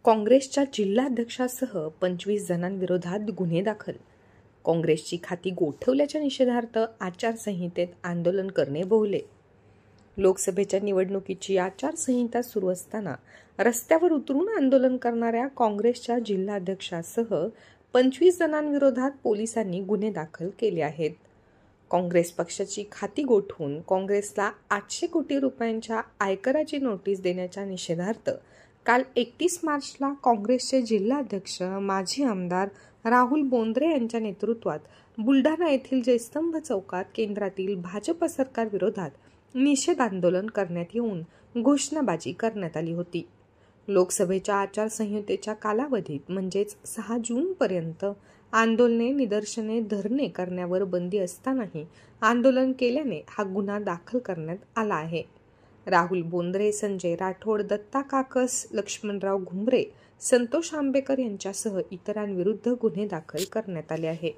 काँग्रेसच्या जिल्हाध्यक्षासह 25 जणांविरोधात गुन्हे दाखल. काँग्रेसची खाती गोठवल्याच्या निषेधार्थ आचारसंहितेत आंदोलन करणे भोवले. लोकसभेच्या निवडणुकीची आचारसंहिता सुरू असताना रस्त्यावर उतरून आंदोलन करणाऱ्या काँग्रेसच्या जिल्हाध्यक्षासह 25 जणांविरोधात पोलिसांनी गुन्हे दाखल केले आहेत. काँग्रेस पक्षाची खाती गोठवून काँग्रेसला 800 कोटी रुपयांच्या आयकराची नोटीस देण्याच्या निषेधार्थ काल 31 मार्चला काँग्रेसचे जिल्हाध्यक्ष माजी आमदार राहुल बोंद्रे यांच्या नेतृत्वात बुलढाणा येथील जयस्तंभ चौकात केंद्रातील भाजप सरकारविरोधात निषेध आंदोलन करण्यात येऊन घोषणाबाजी करण्यात आली होती. लोकसभेच्या आचारसंहितेच्या कालावधीत म्हणजेच 6 जूनपर्यंत आंदोलने, निदर्शने, धरणे करण्यावर बंदी असतानाही आंदोलन केल्याने हा गुन्हा दाखल करण्यात आला आहे. राहुल बोंद्रे, संजय राठोड, दत्ता काकस, लक्ष्मणराव घुमरे, संतोष आंबेकर यांच्यासह इतरांविरुद्ध गुन्हे दाखल करण्यात आले आहे.